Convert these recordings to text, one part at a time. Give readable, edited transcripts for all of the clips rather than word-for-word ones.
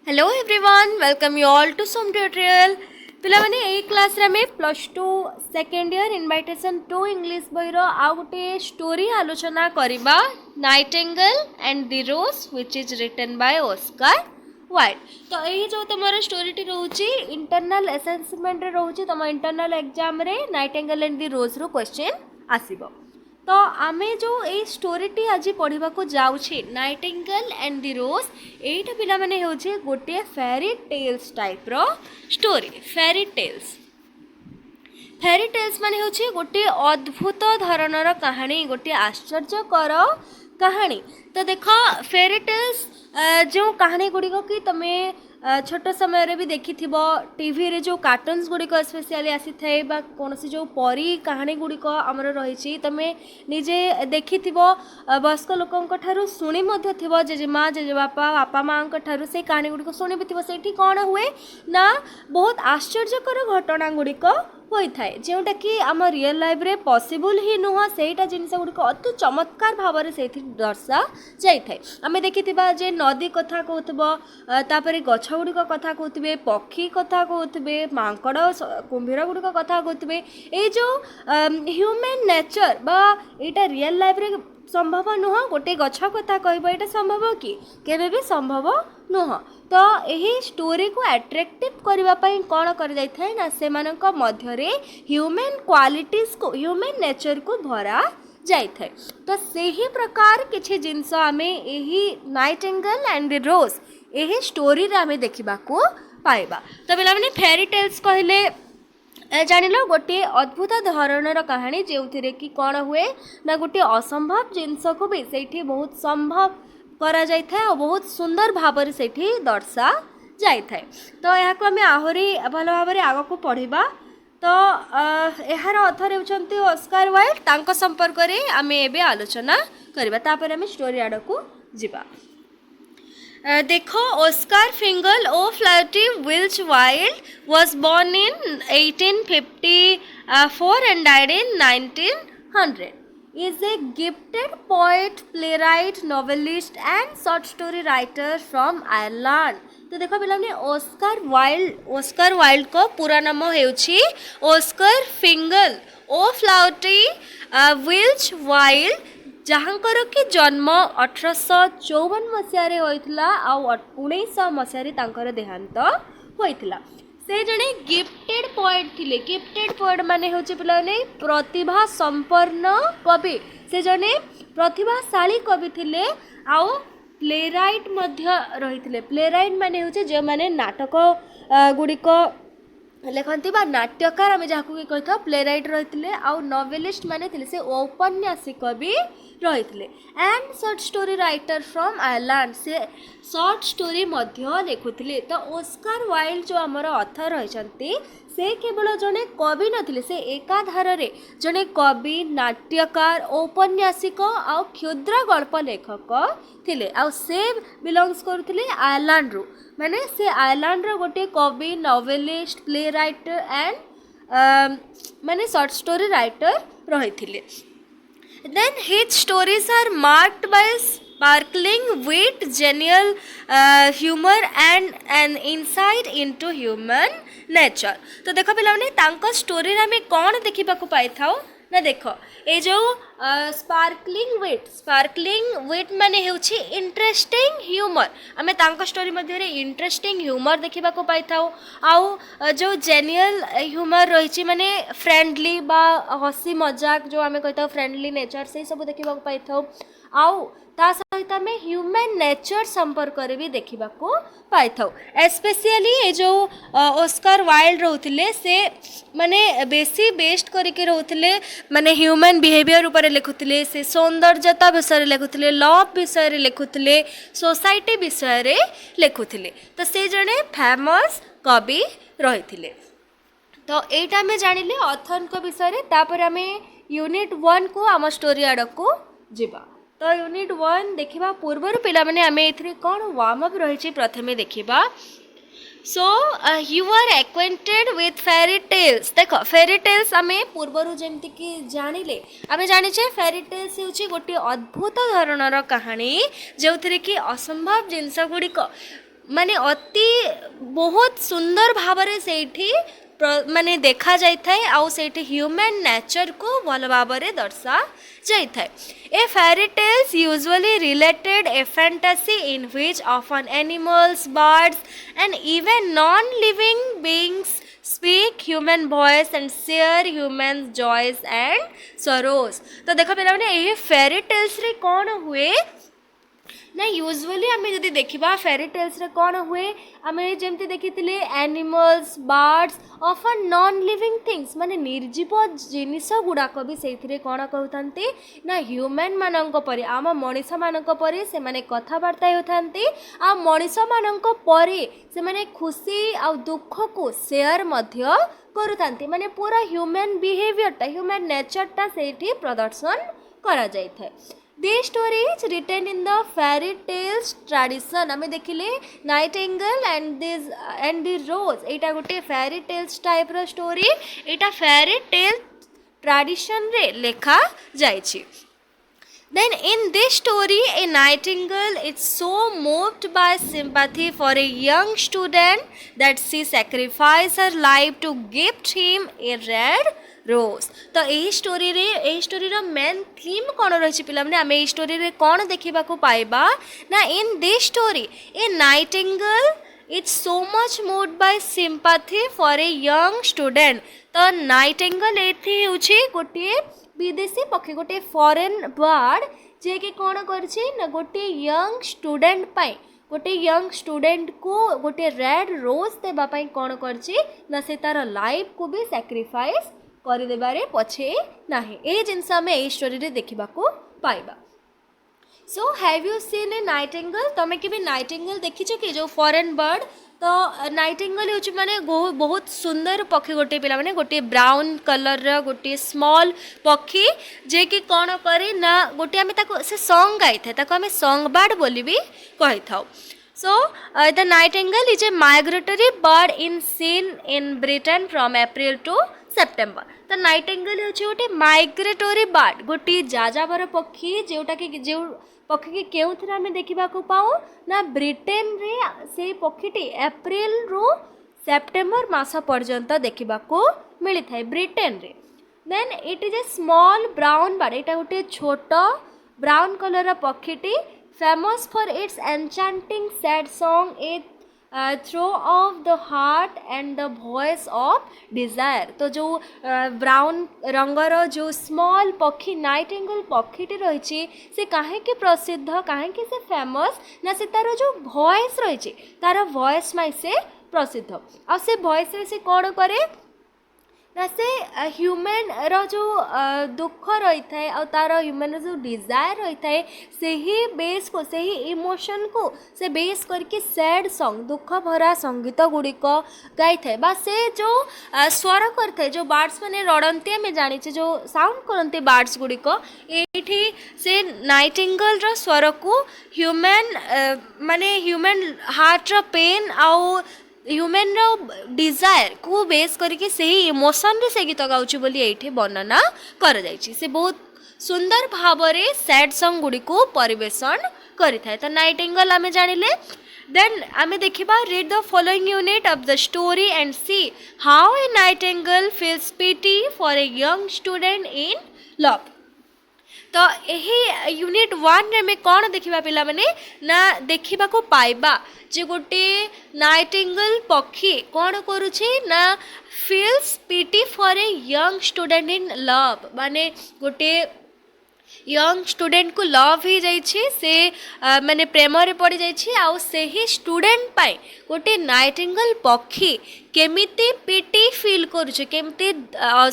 Hello everyone welcome you all to some tutorial पिला माने ए क्लास रे में +2 second year invitation to English बहिरो आ गोटे स्टोरी आलोचना करिबा nightingale and the rose which is written by Oscar Wilde. तो यही जो तुम स्टोरी रोचे इंटरनल असेसमेंट रोचे तुम इंटरनल एग्जाम रे नाइटिंगेल एंड द रोज रो क्वेश्चन आसीबो। तो आमे जो ए स्टोरीटी आज पढ़ा जाऊे नाइटिंगेल एंड द रोज एटा पिला माने होचे गोटे फेरी टेल्स टाइप रो स्टोरी। फेरी टेल्स माने होचे गोटे अद्भुत धरणर कहानी, गोटे आश्चर्यकर कहानी। तो देख फेरी टेल्स जो कहानी गुड़िक कि तुमे छोट समय रे भी देखि टीवी रे जो कार्टून्स गुड़िक स्पेशली आसी थाए बा कौन सी जो परी कहानी गुड़िक आमर रही तुमे निजे देखि वयस्क लोकों ठारू शुणी जेजेमा जेजेबापा बापा माँ ठारू से कहानी गुड़िक शुणी भी से कौन हुए ना बहुत आश्चर्यकर घटना गुड़िक होता है जोटा कि आम रियल लाइफ रे पॉसिबल ही नुह से जिनस गुड़िक अति चमत्कार भाव से दर्शा जाए। आम देखि जे नदी कथा कहते गछ गुड़िक कथा कहते पक्षी कथा कहते मांकड़ कुंभीर गुड़िक कथा कहते ये जो ह्यूमन नेचर बा यहाँ रियल लाइफ रे संभव नुह गोटे गछ कथा कहबा ये संभव कि केबे भी संभव नुह। तो यही स्टोरी को अट्रैक्टिव करने कौन कर जाए ना से मध्य ह्यूमन क्वालिटीज को ह्यूमन नेचर को भरा जाए। तो सही प्रकार किसी जिनस आमे यही नाइटिंगेल एंड द रोज यही स्टोरी रे आमे देखा पाइबा। तो पे फेरी टेल्स कहले जान गोटे अद्भुत धरणर कहानी जो थी कि कौन हुए ना गोटे असंभव जिनस को भी से बहुत संभव करा जाय थाए और बहुत सुंदर भाव से दर्शा जाए। तो यहाँ को आम आहरी भल भाव आग को पढ़ा। तो यार अथर होती ऑस्कर वाइल्ड तांको संपर्क में आम ए आलोचना करवा आम स्टोरी आड़ को जीवा। देखो Oscar Fingal O'Flahertie Wills Wilde was born in 1854 and died in 1900. Is a gifted poet, playwright, novelist and short story writer from Ireland. तो देखो पिलाने ऑस्कर वाइल्ड को पूरा नाम हेउछि Oscar Fingal O'Flahertie Wills wild जहाँकर कि जन्म 1854 मसीह होइथिला आ 1900 मसीह तांकर देहांत होइथिला। से जड़े गिफ्टेड पोएट थिले। गिफ्टेड पोएट माने होचे पिलाने प्रतिभा संपन्न कवि। से जने प्रतिभाशाली कवि थिले आउ प्लेराइट मध्य रहिथिले। प्लेराइट माने होचे जे माने नाटक गुड़िक लेखन्ति बा नाट्यकार आम जहाँ को कही था प्लेराइट रही आउ नोवेलिस्ट माने थिले से औपन्यासिक भी रही and short story writer from Ireland से शॉर्ट स्टोरी मध्य लिखुले। तो ऑस्कर वाइल्ड जो आमर ऑथर रही से केवल जड़े कवि नथिले से एकाधार जड़े कवि नाट्यकार औपन्यासिक आ क्षुद्र गल्प लेखक थिले आ से बिलोंग्स करथिले आयरलैंड रु माने से आयरलैंड रो गोटे कवि नोवेलिस्ट प्ले राइटर एंड माने शॉर्ट स्टोरी राइटर रही थिले। Then his stories are marked by sparkling wit, genial humor and an insight into human nature. तो देखो पिलाने तांको स्टोरी रे हमें कौन देखिबा को पाई थाओ ना देखो ए जो स्पार्कलिंग विट माने हेउछि इंटरेस्टिंग ह्यूमर। आमे तांको स्टोरी मध्ये रे इंटरेस्टिंग ह्यूमर देखिबा को पाई थाओ आउ जो जेन्युइन ह्यूमर रहिछि माने फ्रेंडली बा हसी मजाक जो आमे कहता फ्रेंडली नेचर से सब देखिबा को पाई थाओ आउ ता सहित आम ह्यूमन नेचर संपर्क भी देखा पाई था। स्पेशली ये जो ऑस्कर वाइल्ड रोते से माने बेसी बेस्ट करके रोते माने ह्यूमन बिहेवियर ऊपर लिखुले से सौंदर्यता विषय लिखुले लव विषय लिखुले सोसाइटी विषय लिखुले। तो से जड़े फेमस कवि रही। तो यहीटा आम जानिले ऑथर विषय तापर आम यूनिट 1 को आम स्टोरी आड़ को जीवा। तो यूनिट 1 देखा पूर्व पिला माने आमे एथरे कौन वार्म अप रही प्रथमे देखा। So you are acquainted with fairy tales. देख फेरी टेल्स आम पूर्वर जमती कि जानिले आम जाचे फेरी टेल्स हूँ गोटे अद्भुत धरणर कहानी जो थी कि असंभव जिनस गुड़िक माने अति बहुत सुंदर भावरे सेठी माने देखा जाय थाए आउ सेठी ह्यूमन नेचर को भल भावरे दर्शा जाय थाए. ए fairy tales usually related a fantasy in which often animals, birds and even non-living beings speak human voice and share human joys and sorrows. तो देखो पिला माने ए fairy tales रे कौन हुए ना यूजुअली आम जब देखा फेरी टेल्स रे कौन हुए आम जमी देखी animals birds often non living things माने निर्जीव जिनिस गुड़ाक भी से कौन कहते ना ह्यूमन मानक परी आम मनीष मानक परी से माने कथबार्ता होती आ मनीष मानक परी से माने खुशी आ दुख को शेयर मध्य करुतांती माने पूरा ह्यूमन बिहेवियरटा ह्यूमन नेचरटा से प्रदर्शन करा जाय थाए. These stories written in the fairy tales tradition आमे देखिले नाइटिंगेल and the rose एटा गोटे fairy tales टाइप रो स्टोरी एटा fairy tale tradition रे लेखा जायछि. Then in this story a nightingale is so moved by sympathy for a young student that she sacrificed her life to gift him a red रोज. तो यही story main theme कौन रही पिला माने आमे story रे कौन देखा पाइबा ना in this story A Nightingale is so much moved by sympathy for a young student. तो नाइटिंगेल एथि होछि गोटे विदेशी पक्षी गोटे फॉरेन बर्ड जे कि कौन करछि ना गोटे यंग स्टूडेंट पाई गोटे यंग स्टूडेंट को गोटे रेड रोज देबा पाई कौन करछि ना से तार लाइफ को भी सैक्रिफाइस करदेबारे पछे नाही. ए जिनस आम ए स्टोरी रे देखा पाइबा. So have you seen a nightingale तुम कि नाइटिंगेल देखीच कि जो फॉरेन बर्ड. तो नाइटिंगेल हो माने बहुत सुंदर पक्षी गोटे पिला माने गोटे ब्राउन कलर गोटे स्मॉल पक्षी जे कि कौन करे ना गोटे आम से सॉन्ग गाई था आम सॉन्ग बर्ड बोली भी कही था. So, the nightingale is a migratory bird seen in Britain from April to September. तो नाइटिंगेल होची गोटे माइग्रेटोरी बर्ड गोटे जाजावर पक्षी जोटा कि जो पक्षी की केउथरे आमे देखा पाऊ ना ब्रिटेन रे से पक्षीटी एप्रिल रु सेप्टेम्बर मास पर्यंत देखा मिली थाए ब्रिटेन रे. Then it is a small brown bird एटा गोटे छोट ब्राउन कलर पक्षीटी famous for its enchanting sad song, a throw of the heart and the voice of desire. तो जो ब्राउन रंगर जो स्मॉल पक्षी नाइटिंगेल पक्षीटी रही से कहीं प्रसिद्ध कहीं से फेमस ना से तार जो वॉइस रही तार वॉइस माइ से प्रसिद्ध आ से वॉइस रे से कौन करे ना से ह्यूमन रो जो दुख रही थाए और तार ह्यूमन जो डिजायर रही थाए से ही बेस को से ही इमोशन को से बेस करके सैड सॉन्ग दुख भरा संगीत गुड़िक गाई थाए बा से जो स्वर करते जो बार्ड्स मैंने रड़ती आम जाचे जो साउंड करते बार्ड्स गुड़िक ये से नाइटिंगेल रो स्वर को ह्यूमन माने ह्यूमन हार्ट रो पेन आउ ह्यूमन रो डिजायर को बेस करके से ही इमोशन रे से गीत गाउची बोली एठी वर्णना कर जाइछि. से बहुत सुंदर भाव रे सैड सॉन्ग गुडी को परिवेशन करि थाए. तो नाइटिंगेल आमे जानिले. देन आमे देखिबा read the following unit of the story and see how a nightingale feels pity for a young student in love. तो यही यूनिट 1 में कौन देखा पिला माने ना देखा को पाइबा जे गोटे नाइटिंगेल पक्षी कौन करुचे ना feels pity for a young student in love माने गोटे यंग स्टूडेंट को लव ही जाइए से माने प्रेम रे पड़ जाइए आउ से ही स्टूडेंट पाई गोटे नाइटिंगेल पक्षी केमिति पिटी फील करुचे केमती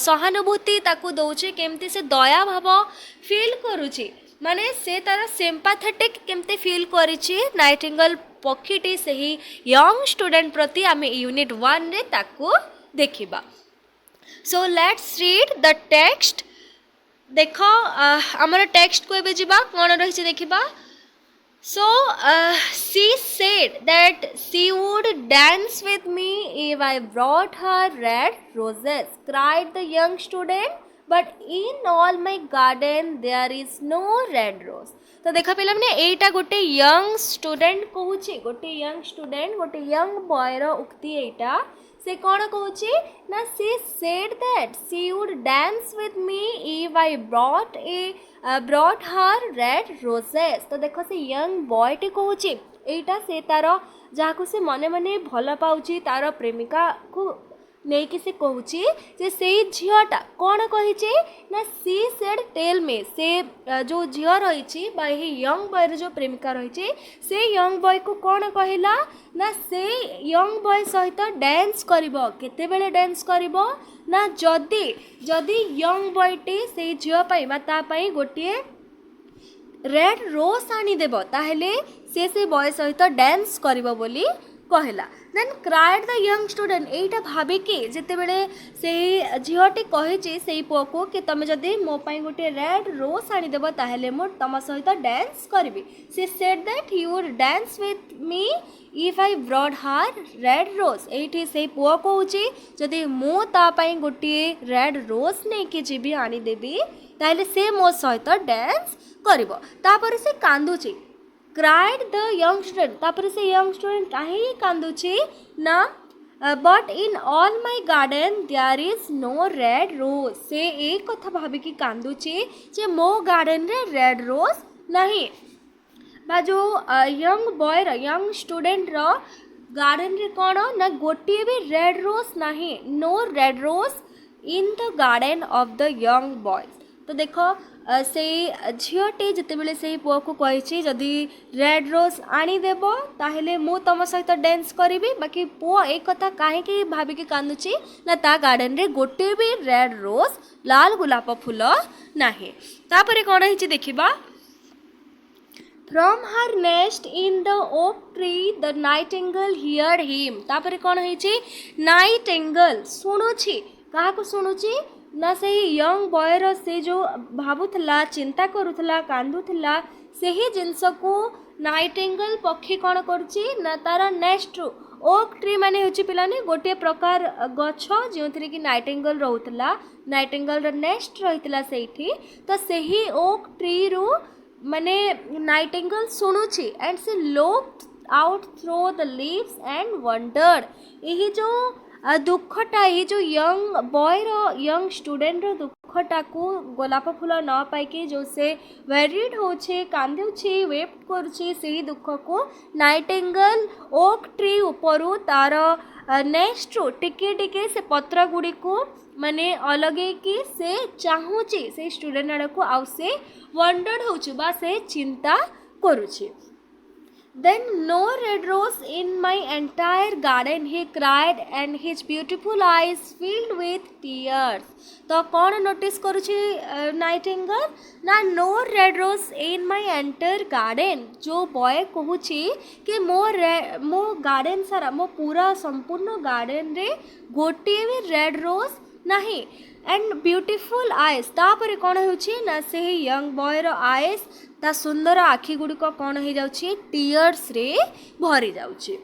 सहानुभूति ताकू दौचे केमती से दया भाव फील करुचे माने से तार सिंपैथेटिक केमती फील करिछि नाइटिंगेल पक्षीटी से ही यंग स्टूडेंट प्रति आम यूनिट 1 रे ताकू देखिबा. So let's read the text. देख आमर टेक्स्ट को एबे जिबा कौन रही देखिबा. So she said that she would dance with me if I brought her red roses, cried the young student, but in all my garden there is no red rose. तो देख पे एटा गोटे यंग स्टूडेंट कहूँ गोटे young student गोटे young बॉयर उक्ति एटा से कौन कहूँ ना she said that she would dance with me if I brought her red roses. तो देख से यंग बॉयटे कहूँ एटा से तार जहाँ से मने मने भल पाऊँ तार प्रेमिका को नहीं कि से कहूँ से झीटा कौन कही ना सी सेड टेल मे से जो झील रही यंग बॉयर जो प्रेमिका रही से यंग बॉय को कौन कहला ना से यंग बॉय सहित डांस करिबो केतेबेले डांस करिबो ना जदि जदि यंग बॉयटी से झील पाई गोटे रेड रोज आनीदेव ताहले से बॉय सहित डांस करिबो बोली कहला। Then cried the young student एटा भाविकी जितेबले से झीटी कही से पुआ को कि तुम जदि मो गोटे रेड रोज आनीदेव ताहले मो तुम सहित डांस करी she said that he would dance with me if I brought her red rose एठी से पुआ कहूँ जदि मु तापाई गोटे रेड रोज नहीं कि जीवी आनीदेवी ताहले से मो सहित डांस करिवो। तापर से कांदुची क्राइड द यंग स्टूडेंट तापर से यंग स्टूडेंट कहीं कांदुची ना but in all my garden there is no red rose से एक कथा भाविकी कांदुची जे मो गार्डन रे रेड रोज नहीं बा जो यंग बॉय यंग स्टूडेंट रो गार्डन रे कौन ना गोटे भी रेड रोज नहीं no red rose in the garden of the young boys. तो देखो से झीटे जितेबले से पुआ को कही जदि रेड रोज आनीदेव ताहले मु तुम सहित डांस करी बाकी पुआ एक कथा कहीं भाविकी कांदुची ना ता गार्डन रे गोटे भी रेड रोज लाल गुलाप फूल नाही। तापरे कौन है देखिबा from her nest in the oak tree the Nightingale heard him. तापरे कौन है नाइटिंगेल शुणुची क्या शुणुची ना से यंग बॉयर से जो भावुला चिंता करुला कांदुला से ही जिनस को नाइटिंगेल पक्षी कौन कर तार नेस्ट ओक ट्री माने होची पिलाने गोटे प्रकार गछ जो थी कि नाइटिंगेल रोला नाइटिंगेल नेस्ट रही से तो सही ओक ट्री रु माने नाइटिंगेल शुणुची and she looked out through the leaves and wondered यही जो दुखटा ये जो यंग बॉय यंग स्टूडेंट दुखटा को गोलाप फूल न पाइके जो से वेरिड होछे कांदुछे वेट करुछे से दुख को नाइटिंगेल ओक ट्री उपरु तार नेक्स्ट टिके टिके से पत्र गुड़ी को माने अलगे कि से चाहूची से स्टूडेंट आड़ को आउ से वंडर्ड होछु बा से चिंता करुछे। Then no red rose in my entire garden, he cried, and his beautiful eyes filled with tears. तो कौन नोटिस करुछि नाइटिंगेल ना no red rose in my entire garden जो बॉय कहूछि कि मो गार्डन सारा मो पूरा संपूर्ण गार्डन रे गोटे भी रेड रोज नहीं एंड ब्यूटीफुल आईज। तापर कौन होछि ना से यंग बॉयर आईज ता सुंदर आखि गुड़िक कौन हो जाउछि टीयर्स रे भरी जाउछि।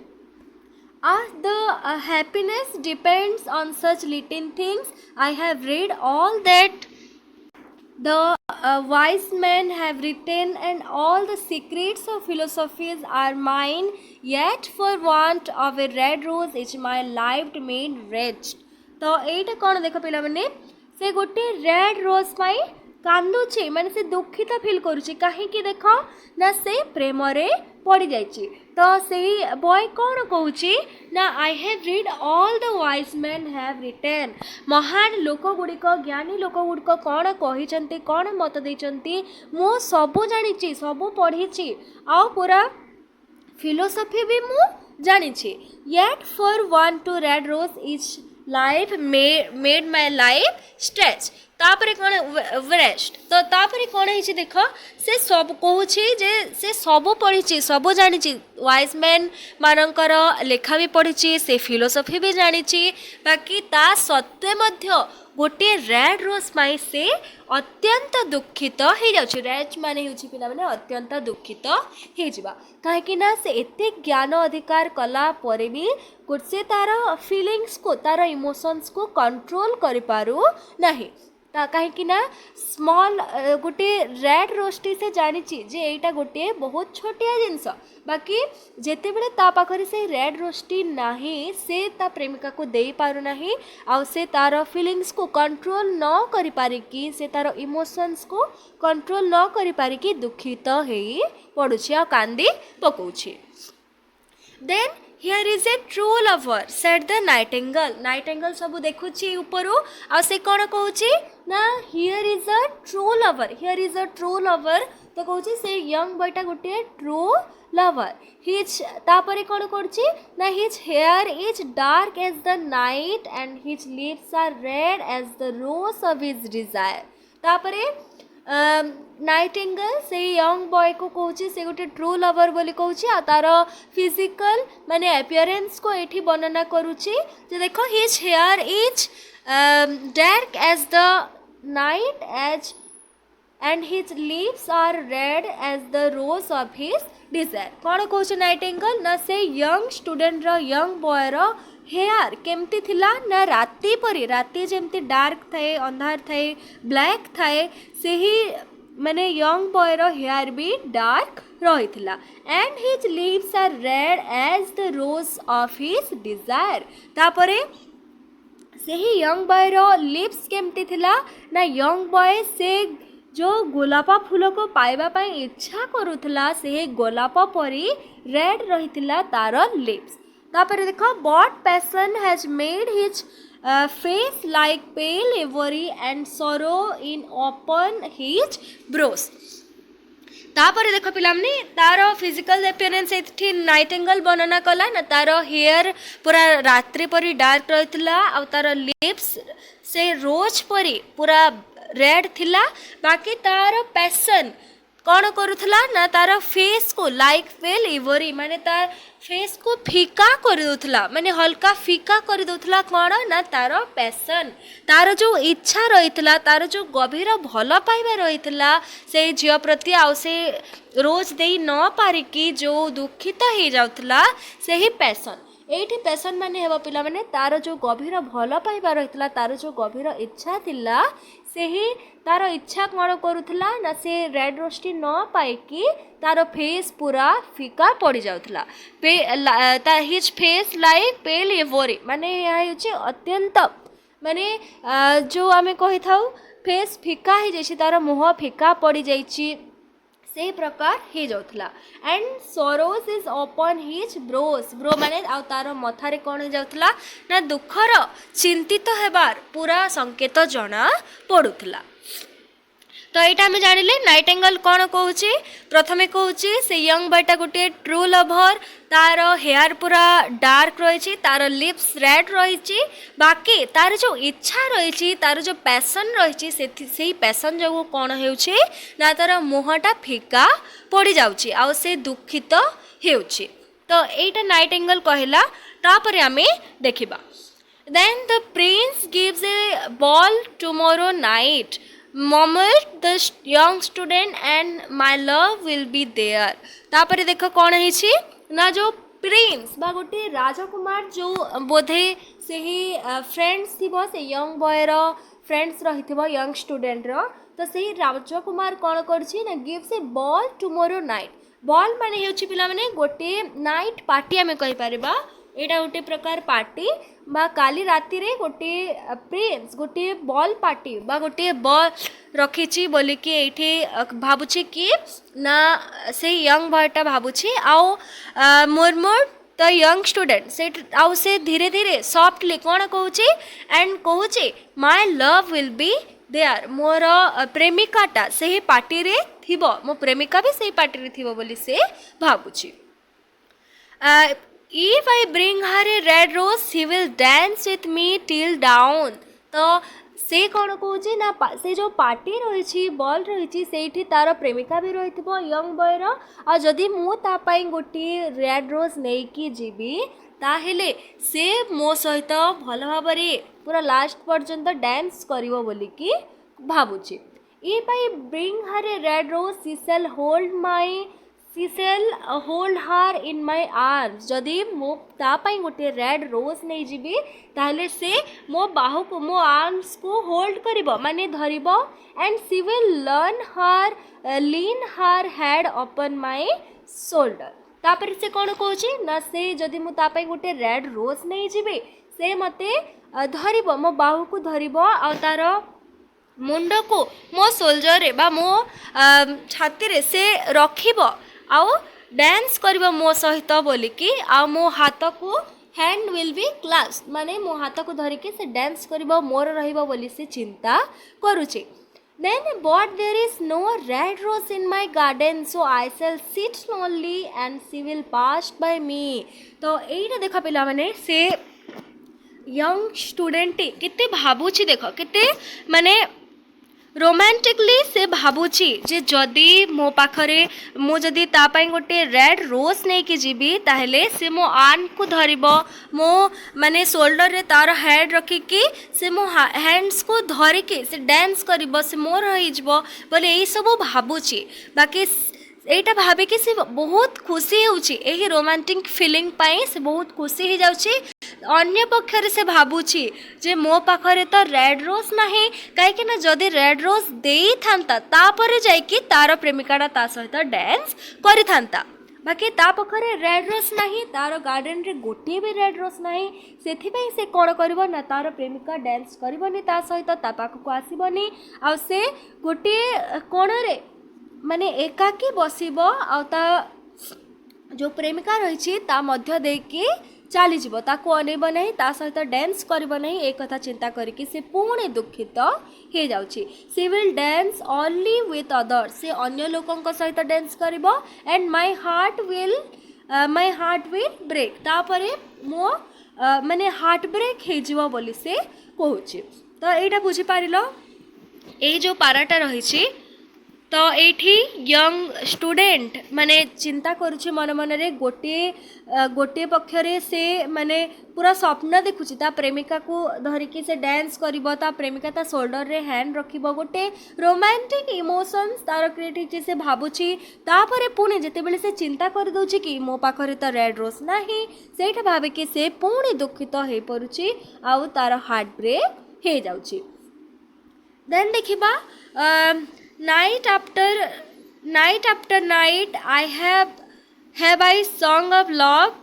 As the happiness depends on such little things, I have read all that the wise men have written, and all the secrets of philosophies are mine. Yet for want of a red rose is my life made wretched. तो एटा कौन देख पिला माने से गोटे red rose पाई कांदुचे माने से दुखित फील करुचे कहीं देख ना से प्रेम रे पड़ी जाइए। तो से बॉय कौन कहूँ ना I have read all the wise man have written महान लोक गुड़िक ज्ञानी लोक गुड़िक कौन कही कौन मत देती मु सबू जानी सबू पढ़ी आउ पूरा फिलोसफी भी मु जानी। Yet for one to red rose is life made my life stretch. तापरे कौन वेस्ट तो तापरे कौन है देख से सब कहूँ जे से सब पढ़ी सब जानी वाइज मैन मानकर लेखा भी पढ़ी से फिलोसफी भी जानी बाकी ता सत्वे मध्य गोटे रेड रोज पाई से अत्यंत दुखित हो जाउछि। रेड माने होछि पिला माने अत्यंत दुखित हो जावा कहीं से एते ज्ञान अधिकार कला परे भी से तार फीलिंग्स को तार इमोशंस को कंट्रोल करि पारु नाही। कहीं ना स्मॉल गोटे रेड रोस्टी से जानी जे एटा गोटे बहुत छोटिया जिनस बाकी जिते बड़े ता पाखरे से रेड रोस्टी नहीं से ता प्रेमिका को दे पारु नहीं आउ से तार फीलिंग्स को कंट्रोल न करि पारिकी से तार इमोशंस को कंट्रोल न करि पारिकी दुखित हेई पड़ुछि आ कांदी पकोछि। Then here is a true lover said the nightingale. Nightingale सब देखुछि ऊपर आ से कोन कहूछि ना here is a true lover, here is a true lover तो कहूछि से यंग बॉयटा गोटे ट्रू लवर। हिज तापरे कोन करछि ना his hair is dark as the night and his lips are red as the rose of his desire. तापरे nightingale से यंग बॉय को कहूँ से गोटे ट्रू लवर बोली कहूँ तार फिजिकल माने अपीयरेंस को एठी वर्णना करुच्ची जे देखो his hair is dark as the night as and his lips are red as the rose of his desire. कौन कहूँ नाइटिंगेल ना से यंग स्टूडेंट रो यंग बॉय रो हेयर केमती थिला ना राती परी राती जेमती डार्क थाए अंधार थाए ब्लैक थाए से ही माने यंग बॉय रो हेयर भी डार्क रही थिला and his lips are red as the rose of his desire. तापरे से ही यंग बॉय रो लिप्स केमती थिला ना यंग बॉय से जो गोलाप फूल को पाइबा पाई इच्छा करुथला से गोलाप परी रेड रही थिला तार लिप्स। तापर देखो but passion has made his face like pale ivory and sorrow in open his Bros. तापर देखो पिलामनी तार फिजिकल अपीयरेंस एठी नाइटिंगेल वर्णना कला ना तार हेयर पूरा रात्रि परी डार्क रहितला आ तार लिप्स से रोज परी पूरा रेड थिला बाकी तार पैसन कौन करुथला ना तार फेस को लाइक फेल इवरी माने तार फेस को फीका कर दोथला माने हल्का फीका कर दोथला कौन ना तार पैसन तार जो इच्छा रहितला तार जो गभीर भल पाइबा रहितला से झियो प्रति आउ से रोज देई न पारिकी जो दुखित हो जाउथला से ही पैसन एठी पैसन माने हेबा पिला माने तार जो गभीर भल पाइबा रहितला तार जो गभीर इच्छा थिला से ही तार इच्छा कौन करुथला ना से रेड रोस्टी न पाइकी तार फेस पूरा फीका पड़ जाउथला his face like pale every माने यहाँ अत्यंत माने जो आमे कहि थाउ फेस फीका हो जाइछि तार मुह फीका पड़ जाइछि से प्रकार हो जाउथला and the rose is open his brows brow माने आ तार मथारे कौन हो जाउथला ना दुखर चिंतित हेबार पूरा संकेत जना पड़ुथला। तो यहाँ आम जानिले नाइटिंगेल कौन कहूँ प्रथमे कहूँ से यंग बॉयटा गोटे ट्रू लवर तार हेयर पूरा डार्क रही तार लिप्स रेड रही बाकी तार जो इच्छा रही तार जो पैसन रही से पैसन जो कौन होउछि ना तार मुहटा फीका पड़ जाउछि आ से दुखित होउछि। तो एटा नाइटिंगेल कहला तापर आमे देखिबा then the prince gives a ball tomorrow night moment the young student and my love will be there। तापर देखो कौन है ना जो प्रिंस बा गोटे राजकुमार जो बोधे से ही फ्रेंड्स थी से यंग बॉय रो फ्रेंड्स रही यंग स्टूडेंट रो तो से राजकुमार कौन करछि ना gives a ball tomorrow night. Ball माने हेउछि पिला माने गोटे नाइट पार्टी आमे कहि परिबा एटा गोटे प्रकार पार्टी बा काली राति रे गोटे प्रिंस गोटे बॉल पार्टी बा गोटे बॉल रखी बोली कि एठी भाबुछि कि ना से यंग बॉयटा भाबुछि आउ मुरमुर द यंग स्टूडेंट से आउ से धीरे धीरे सॉफ्टली कौन कहूछि एंड कहूछि my love will be there मोर प्रेमिकाटा से ही पार्टी रे थिबो मो प्रेमिका भी से पार्टी रे थिबो बोली से भाबुछि। If I bring her a red rose, she will dance with me till dawn। तो से कौन कहूँ ना से जो पार्टी रही बॉल रही से तार प्रेमिका भी रही यंग बॉय रो जदि मु तापाई गोटे रेड रोज नहीं कि जीवी ताहेले से मो सहित भल भाव पूरा लास्ट पर्यंत डांस करिवो बोली कि भाबुछि। If I bring her a red rose, she shall hold my she shall hold her in my arms जदि मो तापाई गोटे रेड रोज नहीं जीवी ताहले से मो बाहु को मो आर्म्स को होल्ड करिवो माने धरिवो and she will learn her lean her head upon my shoulder तापर से कौन कहूँ ना से जदि मु तापाई गोटे रेड रोज नहीं जीवी से मते धरिवो मो बाहु को धरिवो आ तार मुंड को मो शोल्डर बा मो छाती रे से रखिबो आउ डांस करिवो मो सहित बोलिकी आ मो हाथ को हैंड विल बी क्लास्प माने मो हाथ को धरिकी से डांस करिवो मोर रहिबो बोली से चिंता करूची then but there is no red rose in my garden so I shall sit lonely and she will pass by me तो एटा देखा पिला माने से यंग स्टूडेंट केते भाबुची देखो केते माने रोमांटिकली से भाबुची जे जदि मो पाखरे मु जदि ता पई गोटे रेड रोज नहीं कि जीवी ताहले से मो आर्म को धरिबो मो माने शोल्डर रे तार हेड रखी कि से मो हैंड्स को धरिकी से डांस करिबो से मोर होई जबो बोले एई सब भाबुची बाकी एटा भाबिकी से बहुत खुशी होउची एही रोमांटिक फीलिंग पाई से बहुत खुशी हो जाउची अन्य पक्षरे से भाबुची जे मो पाखरे तो रेड रोज नाही काहे ना जदि रेड रोज देई थांता तापरे जाई कि तार प्रेमिकाटा ता सहित डांस करि थांता बाकी ता पाखरे रेड रोज नाही तार गार्डन रे गोटे भी रेड रोज नाही सेथि पई से कोन करबो ना तार प्रेमिका डांस करबोनी ता सहित ता पाख को आसीबोनी आ से गोटे कोन रे माने एकाकी बसिबो आ ता जो प्रेमिका रही ता मध्य देकी चली जीव ताको अनेब नहीं ता सहित डांस करब नहीं एक कथा चिंता करके से पुणी दुखित हो जाउची she will dance only with others से अन्य लोकंक सहित डांस करिवो and my heart will break तापरे मो माने हार्ट ब्रेक हो जीव बोली से कहूची तो एटा बुझी पारिलो ए जो पाराटा रही तो एठी यंग स्टूडेंट माने चिंता करुछि मन मन रे गोटे पक्षरे से माने पूरा स्वप्न देखुछि ता प्रेमिका को धरिकी से डांस करिवो ता प्रेमिका ता शोल्डर रे हैंड रखिबो गोटे रोमांटिक इमोशंस तार क्रिएट हिछि से भाबुछि तापरे पुणी जेते बेले से चिंता कर दउछि कि मो पाखरे ता रेड रोज नाही सेठा भाबे कि से पुणी दुखित हे परुछि आ तार हार्ट ब्रेक हे जाउछि देन देखिबा night after night I have I song of love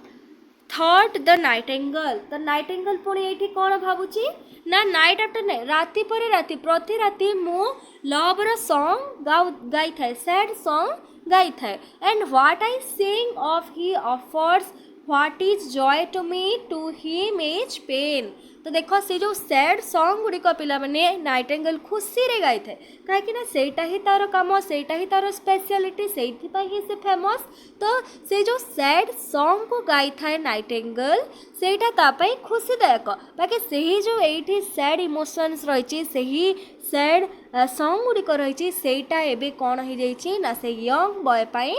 thought the nightingale तो nightingale पुणी एठी कौन भाबुची ना नाइट आफ्टर नाइट राति पर राति प्रति राति मु लव रो सॉन्ग गाई थाए सैड सॉन्ग गाई थाए and what I sing of he offers what is joy to me to him is pain तो देखो से जो सैड सॉन्ग गुड़िक पिला माने नाइटेंगल खुशी रे गाई थे कहीं ना सेटा ही तार काम सेटा ही तार स्पेशलिटी से ही से फेमस तो से जो सैड सॉन्ग को गाई थाए नाइटेंगल सेटा तापाई खुशीदायक बाकी से ही जो एठी सैड इमोशंस रही से ही सैड सॉन्ग गुड़िक रही सेटा एबे कौन हो जाइए ना से यंग बॉय पाई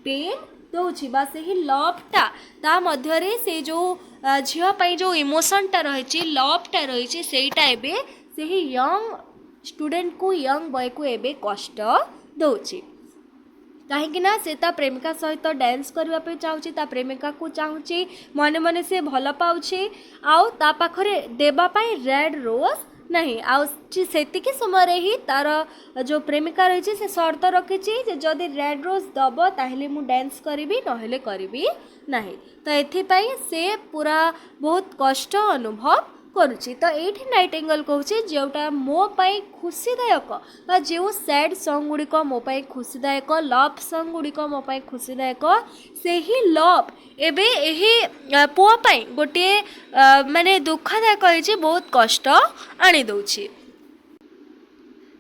पेन दौची बा से ही लवटा ता मध्यरे से जो झील जो इमोशनटा रही लवटा रही सेटा एबे से ही यंग स्टूडेंट को यंग बॉय को एबे कष्ट दौची कहीं से प्रेमिका सहित डांस करने चाहूँगी ता प्रेमिका को चाहूँगी मन मन से भल पाऊँगी आउ ता पाखरे देवाई रेड रोज नहीं आतिकी समय ही तार जो प्रेमिका रही से शर्त रखी जदि रेड रोज दब ताहले मु डांस करी नहेले करी नहीं तो एथिपाई से पूरा बहुत कष्ट अनुभव करुच्ची तो ये नाइटेंगल कहूँ जोटा मो पाई खुशीदायक जो सैड सॉन्ग गुड़िक मो पाई खुशीदायक लव सॉन्ग गुड़िक मो पाई खुशीदायक से ही लव एबे एही पुआ पाई गोटे माने दुखदायक होइछि बहुत कष्ट आनी दउछि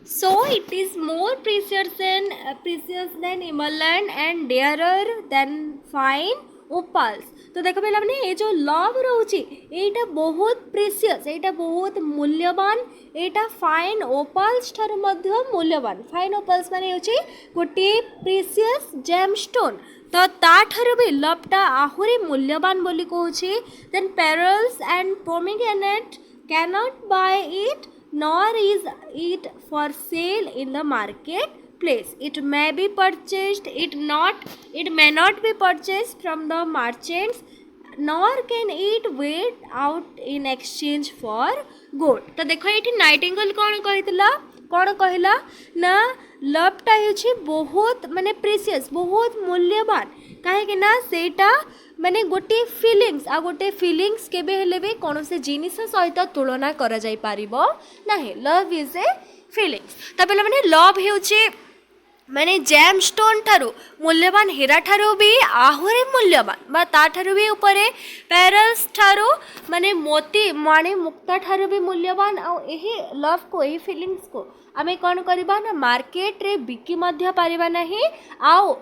so it is more precious than emerald and dearer than fine opals तो देख पे मैंने ये जो लव रोचे एटा बहुत प्रेसियस एटा बहुत मूल्यवान एटा फाइन ओपाल्स ठार मध्य मूल्यवान फाइन ओपाल्स माने होची गोटे प्रेसियस जेमस्टोन तो ताठार भी लवटा आहुरी मूल्यवान बोली कहूँ then pearls and pomegranate cannot buy it nor is it for sale in the market place. It may be purchased, it may not be purchased from the merchants, nor can it wait out in exchange for gold. तो देखो ये Nightingale कौन कहला ना लवटा हो बहुत माने precious बहुत मूल्यवान कहीं ना सेटा माने गोटे फिलिंग्स आ गोटे फिलिंग्स केबे हेले भी कौन से जिनिस सहित तुलना करा जाई पारिबो नाही. Love is a feelings. तो पहले माने लव होचे माने जैम स्टोन ठारू मूल्यवान हीरा ठारू भी आहुरी मूल्यवान बा ता ठारू भी ऊपरे पेरल्स ठारू माने मोती माने मुक्ता ठारू भी मूल्यवान आ एही लव को एही फिलिंग्स को आमे कौन करबा ना मार्केट रे बिकी मध्य पारिबा नाही आओ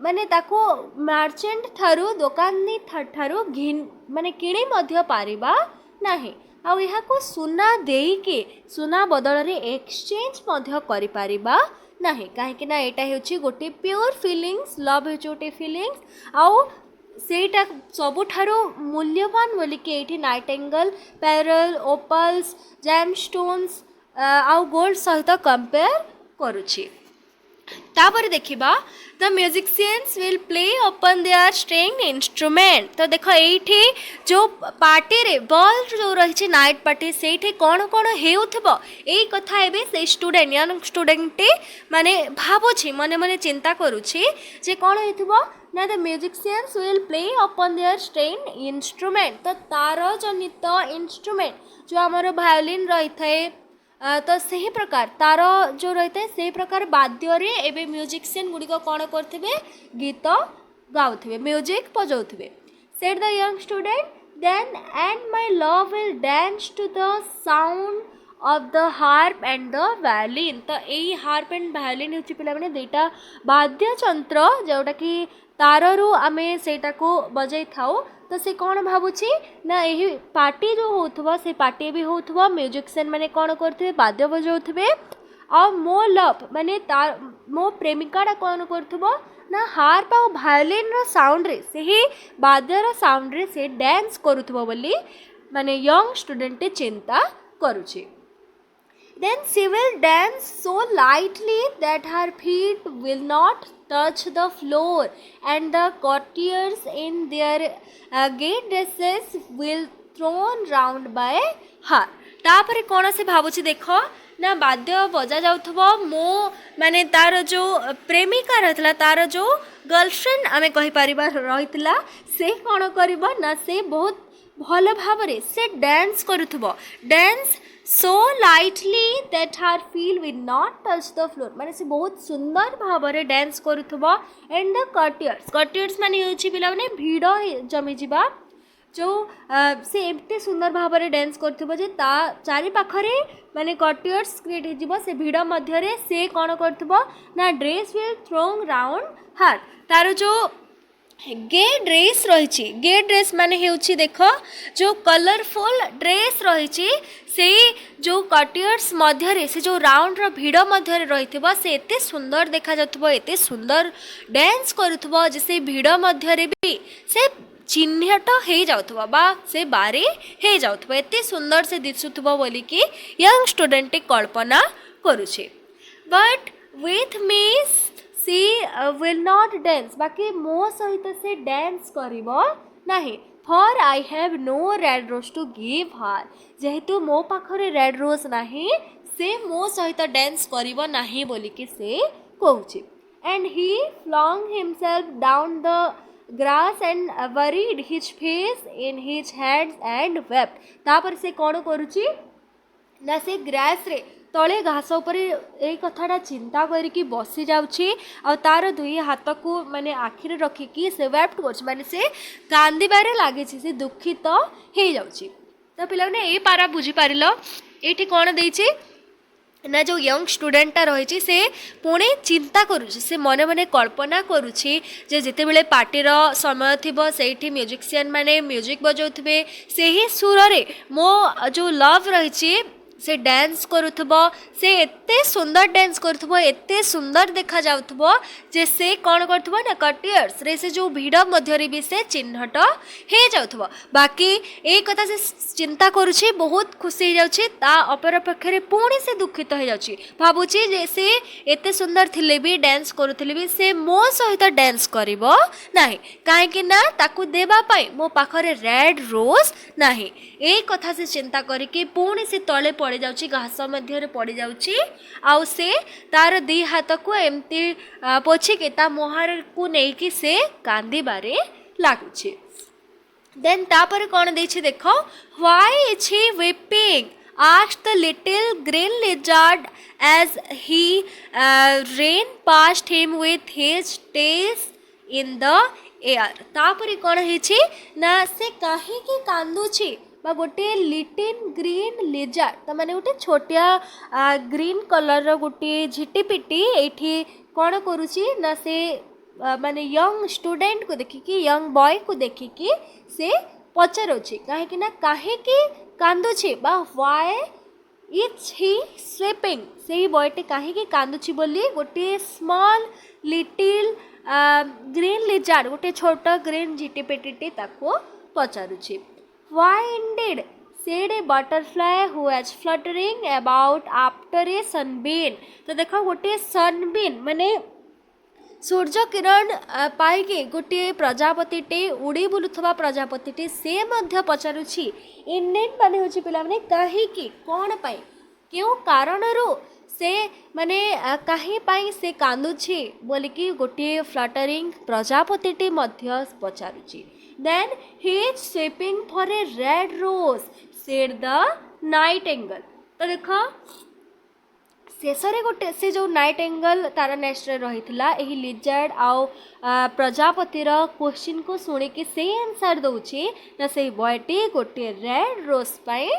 माने ताको मर्चेंट ठारू दुकानी ठारू घिन माने किणी मध्य पारिबा नाही. आ यहाँ को सुना देके सुना बदल रे एक्सचेंज मध्य करि पारिबा नहीं कहीं ना यहाँ हूँ गोटे प्योर फिलिंग्स लव हो गोटे फिलिंग्स आउ सेटा सबुठारो मूल्यवान बोलिकी ये nightingale pearl opals gem stones आउ गोल्ड सहित कंपेयर करुछि. तापर देखिबा the musicians will play upon their string instrument. तो देखो ये जो पार्टी रे बॉल जो रही नाइट पार्टी से कौन कौन होउथबो एई कथा एबे से स्टूडेंट यंग स्टूडेंट माने भाबुछि मने मने चिंता करुछि जे कौन होइथबो ना the musicians will play upon their string instrument. तो तार जनित इंस्ट्रूमेंट जो आमर वायोलिन रही थाए तो सही प्रकार तार जो रही है से प्रकार वाद्य रे एबे म्यूजिशियन गुड़िक कौन करथिबे गीत गाउथिबे म्यूजिक बजाउथिबे. Said the young student then and my love will dance to the sound of the harp and the violin. तो यही हार्प एंड वायोलिन होची पिला माने दुईटा वाद्य यंत्र जोटा कि ताररू आमे सेटा को बजाई थाउ. तो से कौन भावुची ना यही पार्टी जो होथबो से पार्टी भी होथबो म्यूजिशियन माने कौन करथिबे वाद्य बजाउथिबे आ मो लव माने तार मो प्रेमिकाटा कौन करथबो ना हार्प आ वायोलिन रो साउंड रे सेही वाद्य रो साउंड रे से डांस करूथबो बोली माने यंग स्टूडेंट चिंता करूची. Then she will dance so lightly that her feet will not touch the floor, and the courtiers in their gay dresses will thrown round by her. तापर कौन से भावुची देखो ना वाद्य बजा जाउथबो मो माने तार जो प्रेमिका रहतला तार जो गर्लफ्रेंड आमे कहि परिबा रहितला से कौन करबो ना से बहुत भल भावरे से डांस करूथबो dance so lightly that her feet will not touch the floor माने से बहुत सुंदर भावरे डांस करूथबो. एंड द कटियर्स माने होची पिला माने भीड़ जमी जिबा जो से एमते सुंदर भावरे डांस करथबो जे ता चारि पाखरे माने कटियर्स क्रिएट हे जिवो से भीड़ मध्य रे से कोन करथबो ना ड्रेस विल थ्रोन राउंड हर तार जो गे ड्रेस रही गे ड्रेस माने हेउची देखो जो कलरफुल ड्रेस रही से जो कटियर्स मध्य रे से जो राउंड रो भीड़ मध्य रे रही से एते सुंदर देखा जाथबो एते सुंदर डांस करूथबो जे से भीड़ मध्य रे भी से चिन्हट हो जाउथबो बा से बारे हो जाउथबो एते सुंदर से दिसुथबो बोली कि यंग स्टूडेंट कल्पना करूछे. But with me she will not dance बाकी मो सहित से डांस करिबो नाही. For I have no red rose to give her जेहेतु मो पाखरे रेड रोज नाही से मो सहित डांस करिबो नाही बोली कि से कहूची. And he flung himself down the grass and buried his face in his hands and wept. तापर से कौन करुची ना से ग्रास रे तले घास उपर ये कथाटा चिंता करके बसी जाउछि आ तार दुई हाथ को माने आखिरे रखिकी से वेप्ट कर माने से कांदिबारे लागे से दुखित हो जाउछि. तो पिला ने ए पारा बुझी पारिलो एठी कोन देछि ना जो यंग स्टूडेंटा रही से पुणे चिंता करुछि से मने मने कल्पना करुछि जे जेते बेले पार्टीर समय थिबो सेठी म्यूजिशियन माने म्यूजिक बजाउथिबे सेही सुर रे मो जो लव रही से डांस करुथबो से एते सुंदर डांस करुथबो एते सुंदर देखा जाउथबो जे से कोन करथबो ना कटियर्स रे से जो भिड़ मध्य रे भी से चिन्हट हे जाउथबो बाकी ए कथा से चिंता करूछि बहुत खुशी हो जाउछि ता अपर पक्षरे पुणी से दुखित हो जाउछि भाबुछि जे से एते सुंदर थिले भी डांस करूथिले भी से मो सहित डांस करिवो नाही काहे कि ना ताकू देबा पई मो पाखरे रेड रोज नाही ए कथा से चिंता करिके पुणी से तले पड़ जाउछि घास मध्य पड़ जाउछि आउ से तार दी हाथ को एमती पोछि के ता मोहर को नेकी से कांदी बारे लागुछि देन तापर कोन देछि देखो why is he weeping asked the little green lizard as he ran past him with his tails in the air तापर कोन हेछि ना से काहे के कांदुछि बा गोटे लिटिल ग्रीन लिजार्ड त माने गोटे छोटिया ग्रीन कलर रो गोटे झिटिपिटी एठी कोन करूछि ना से माने यंग स्टूडेंट को देखिकी यंग बॉय को देखिकी से पचारुछि काहे कि ना काहे कि कांदुछि बा व्हाई इज ही स्वीपिंग से बॉयटे काहे कि कांदुछि बोली गोटे स्मॉल लिटिल ग्रीन लिजार्ड गोटे छोट ग्रीन झिटिपिटी ताको पचारुछि why indeed said a butterfly who was fluttering about after a sunbeam तो देखो गोटे सनबीन माने सूर्य किरण पाइके गोटे प्रजापतिटे उड़ी बुलुथबा प्रजापतिटे से मध्य पचारुछि इंडियन माने होछि पिला माने काहे कि कोन पाई केउ कारणरो से माने काहे पाई से कांदुछि बोली कि गोटे फ्लटरिंग प्रजापतिटे मध्य पचारुछि then he is sweeping for a red rose said the nightingale तो देखो शेषरे गोटे से जो नाइटेंगल तार नेस्ट रही यही लिजार्ड आउ प्रजापतिर क्वेश्चन को शुणिकी से आंसर दौची ना से बॉयटी गोटे रेड रोज पाई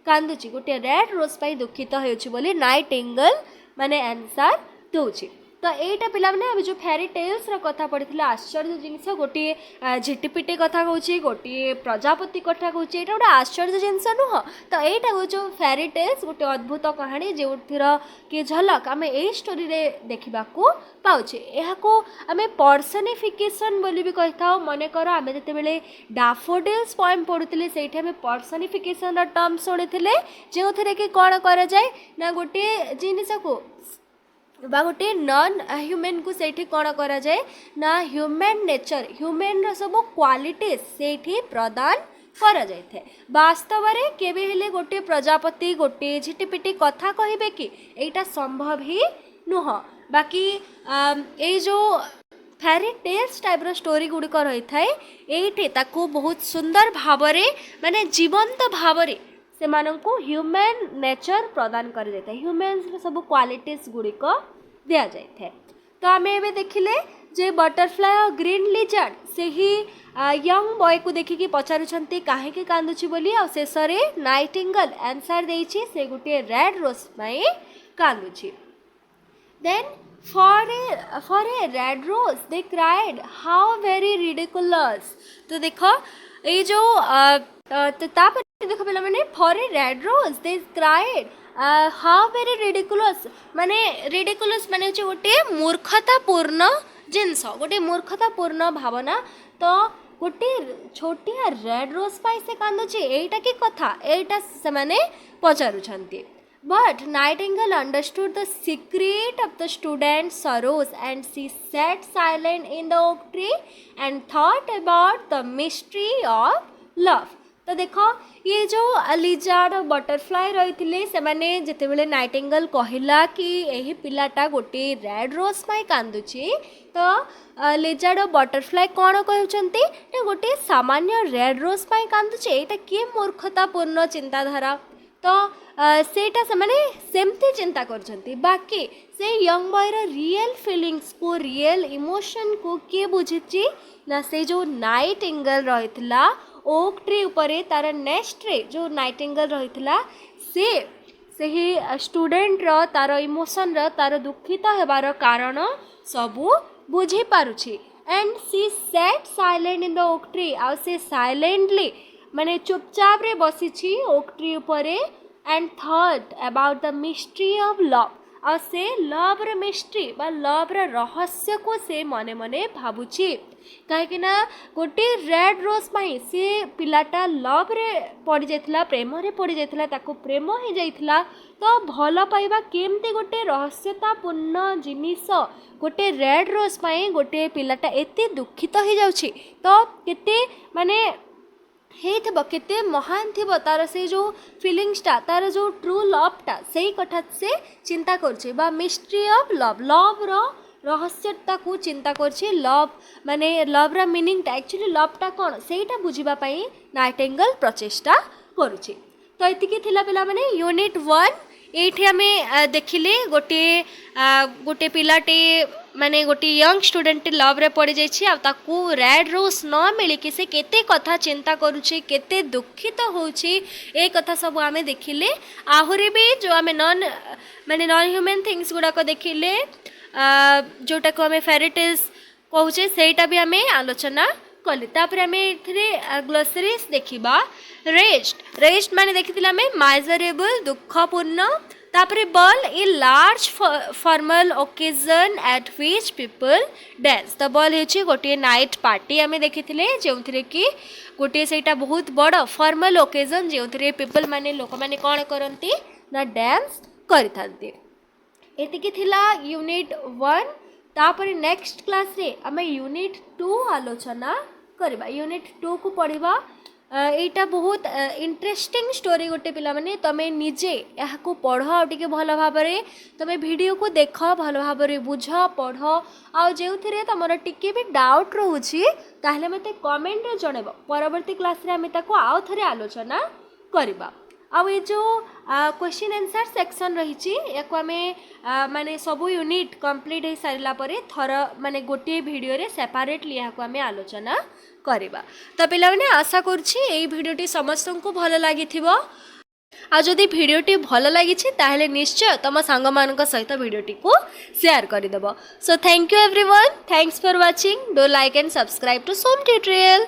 कांदुची गोटे रेड रोज पाई दुखित होउची बोली नाइटेंगल माने आंसर दौची तो यहीटा पिला माने अभी जो फेरी टेल्स कथा पड़ी आश्चर्य जिनस गोटे झिटिपिटी कथा कौची गोटे प्रजापति कथा कौची यहाँ गोटे आश्चर्य जिनस नुह तो यहाँ हूँ जो फेरी टेल्स गोटे अद्भुत कहानी जो कि झलक आम यही स्टोरी देखा पाचे यहाँ आम पर्सनिफिकेशन बोली भी कही था मनकर आम जिते डाफोडिल्स पोएम पढ़ुले से आम पर्सनिफिकेशन टर्म शुणी जो थे कि कौन कर जाए ना गोटे जिनस को बा गोटे नॉन ह्यूमन को सेठी कौन करा जाए ना ह्यूमन नेचर ह्यूमन सब क्वालिटीज सेठी प्रदान करा जाए थे वास्तव में केबे हेले गोटे प्रजापति गोटे झिटिपिटी कथा कहिबे कि एटा संभव ही नुह बाकी ए जो फेरी टेल्स टाइप रो स्टोरी गुड़िक रही थाए एठी ताकू बहुत सुंदर भावरे माने जीवंत भावरे से माननको ह्यूमन नेचर प्रदान कर जाता है ह्यूमन सब क्वालिटीज गुड़िक दिया जाए तो आम ए देखिले जे बटरफ्लाई और ग्रीन लिजार्ड से ही यंग बॉय को देखिकी पचारुछंती काहे के कांदुची बोली आ शेष में नाइटिंगल आंसर देइछि से गोटे रेड रोज पाई कांदुची then for a red rose they cried how very ridiculous तो देखो ये जो तो तापर देखो पिला माने for a red rose they cried how very ridiculous माने गोटे मूर्खतापूर्ण जिनस गोटे मूर्खतापूर्ण भावना तो गोटे छोटिया रेड रोज पाई से कांदुची एटा की कथा एटा से माने पचारुछंती But Nightingale understood the secret of the student's sorrows and she sat silent in the oak tree and thought about the mystery of love. तो देखो ये जो लिजार्ड और बटरफ्लाई रही थे से माने जितेबले नाइटिंगेल कहला कि यही पिलाटा गोटे रेड रोज पाई कांदुची तो लिजार्ड और बटरफ्लाई कौन कहउचंती ना गोटे सामान्य रेड रोज पाई कांदुची एटा के मूर्खतापूर्ण चिंताधारा तो सेटा से माने सेमती चिंता करछंती बाकी से यंग बॉय रो रियल फीलिंग्स को रियल इमोशन को के बुझिची ना से जो नाइटिंगेल रहितला ओक ट्री उपरे तार नेस्ट रे जो नाइटिंगेल रहितला से ही स्टूडेंट रो तार इमोशन रो तार दुखित हेबार कारण सबू बुझी पारुछि and she sat silent in the oak tree आ से साइलेंटली माने चुपचाप रे बसिछि ओक ट्री उपरे and thought about the mystery of love. ଆଉ ସେ ଲଭ୍ର ମିଷ୍ଟ୍ରି ବା ଲଭ୍ର ରହସ୍ୟକୁ ସେ ମନେ ମନେ ଭାବୁଛି କାହିଁକିନା ଗୋଟିଏ ରେଡ୍ ରୋଜ୍ ପାଇଁ ସେ ପିଲାଟା ଲଭ୍ରେ ପଡ଼ିଯାଇଥିଲା, ପ୍ରେମରେ ପଡ଼ିଯାଇଥିଲା, ତାକୁ ପ୍ରେମ ହେଇଯାଇଥିଲା। ତ ଭଲ ପାଇବା କେମିତି ଗୋଟେ ରହସ୍ୟତାପୂର୍ଣ୍ଣ ଜିନିଷ ଗୋଟେ ରେଡ୍ ରୋଜ୍ ପାଇଁ ଗୋଟେ ପିଲାଟା ଏତେ ଦୁଃଖିତ ହେଇଯାଉଛି। ତ କେତେ ମାନେ ହେଇଥିବ, କେତେ ମହାନ ଥିବ ତାର ସେଇ ଯେଉଁ ଫିଲିଙ୍ଗସଟା, ତାର ଯେଉଁ ଟ୍ରୁ ଲଭ୍ଟା, ସେଇ କଥା ସେ ଚିନ୍ତା କରୁଛି ବା ମିଷ୍ଟ୍ରି ଅଫ୍ ଲଭ୍, ଲଭ୍ର ରହସ୍ୟଟାକୁ ଚିନ୍ତା କରୁଛି। ଲଭ୍ ମାନେ ଲଭ୍ର ମିନିଂଟା, ଆକ୍ଚୁଆଲି ଲଭ୍ଟା କ'ଣ ସେଇଟା ବୁଝିବା ପାଇଁ ନାଇଟିଙ୍ଗେଲ୍ ପ୍ରଚେଷ୍ଟା କରୁଛି। ତ ଏତିକି ଥିଲା ପିଲାମାନେ ୟୁନିଟ୍ 1। ଏଇଠି ଆମେ ଦେଖିଲେ ଗୋଟିଏ ପିଲାଟେ ମାନେ ଗୋଟିଏ ୟଙ୍ଗ ଷ୍ଟୁଡେଣ୍ଟ ଲଭ୍ରେ ପଡ଼ିଯାଇଛି ଆଉ ତାକୁ ରେଡ୍ ରୋଜ୍ ନ ମିଳିକି ସେ କେତେ କଥା ଚିନ୍ତା କରୁଛି, କେତେ ଦୁଃଖିତ ହେଉଛି, ଏ କଥା ସବୁ ଆମେ ଦେଖିଲେ। ଆହୁରି ବି ଯେଉଁ ଆମେ ନନ୍ ହ୍ୟୁମାନ୍ ଥିଙ୍ଗସ୍ ଗୁଡ଼ାକ ଦେଖିଲେ, ଯେଉଁଟାକୁ ଆମେ ଫେରିଟେଲ୍ସ କହୁଛେ, ସେଇଟା ବି ଆମେ ଆଲୋଚନା କଲେ। ତାପରେ ଆମେ ଏଥିରେ ଗ୍ଲୋସରିଜ୍ ଦେଖିବା। ରେଜ୍ଡ ମାନେ ଦେଖିଥିଲେ ଆମେ ମାଇଜରେବଲ୍, ଦୁଃଖପୂର୍ଣ୍ଣ। ତାପରେ ball A large formal occasion at which people dance. ତ ବଲ୍ ହେଉଛି ଗୋଟିଏ ନାଇଟ୍ ପାର୍ଟି ଆମେ ଦେଖିଥିଲେ, ଯେଉଁଥିରେ କି ଗୋଟିଏ ସେଇଟା ବହୁତ ବଡ଼ ଫର୍ମାଲ ଓକେଜନ୍ ଯେଉଁଥିରେ ପିପଲ୍ ମାନେ ଲୋକମାନେ କ'ଣ କରନ୍ତି ନା ଡ୍ୟାନ୍ସ କରିଥାନ୍ତି। ଏତିକି ଥିଲା ୟୁନିଟ୍ 1। ତାପରେ ନେକ୍ସଟ କ୍ଲାସ୍ରେ ଆମେ ୟୁନିଟ୍ 2 ଆଲୋଚନା କରିବା। ୟୁନିଟ୍ 2କୁ ପଢ଼ିବା। এইটা ବହୁତ ଇଣ୍ଟରେଷ୍ଟିଂ ଷ୍ଟୋରି ଗୋଟେ ପିଲାମାନେ, ତମେ ନିଜେ ଏହାକୁ ପଢ଼ ଆଉ ଟିକେ ଭଲ ଭାବରେ, ତମେ ଭିଡ଼ିଓକୁ ଦେଖ, ଭଲ ଭାବରେ ବୁଝ, ପଢ଼। ଆଉ ଯେଉଁଥିରେ ତମର ଟିକେ ବି ଡାଉଟ୍ ରହୁଛି ତାହେଲେ ମୋତେ କମେଣ୍ଟରେ ଜଣାଇବ। ପରବର୍ତ୍ତୀ କ୍ଲାସ୍ରେ ଆମେ ତାକୁ ଆଉ ଥରେ ଆଲୋଚନା କରିବା। ଆଉ ଏ ଯେଉଁ କ୍ୱେଶ୍ଚିନ୍ ଆନ୍ସର୍ ସେକ୍ସନ୍ ରହିଛି, ୟାକୁ ଆମେ ମାନେ ସବୁ ୟୁନିଟ୍ କମ୍ପ୍ଲିଟ୍ ହେଇସାରିଲା ପରେ ମାନେ ଗୋଟିଏ ଭିଡ଼ିଓରେ ସେପାରେଟଲି ଏହାକୁ ଆମେ ଆଲୋଚନା କରିବା। ତ ପିଲାମାନେ ଆଶା କରୁଛି ଏଇ ଭିଡ଼ିଓଟି ସମସ୍ତଙ୍କୁ ଭଲ ଲାଗିଥିବ। ଆଉ ଯଦି ଭିଡ଼ିଓଟି ଭଲ ଲାଗିଛି ତାହେଲେ ନିଶ୍ଚୟ ତମ ସାଙ୍ଗମାନଙ୍କ ସହିତ ଭିଡ଼ିଓଟିକୁ ସେୟାର କରିଦେବ। So thank you everyone, thanks for watching, do like and subscribe to some tutorial.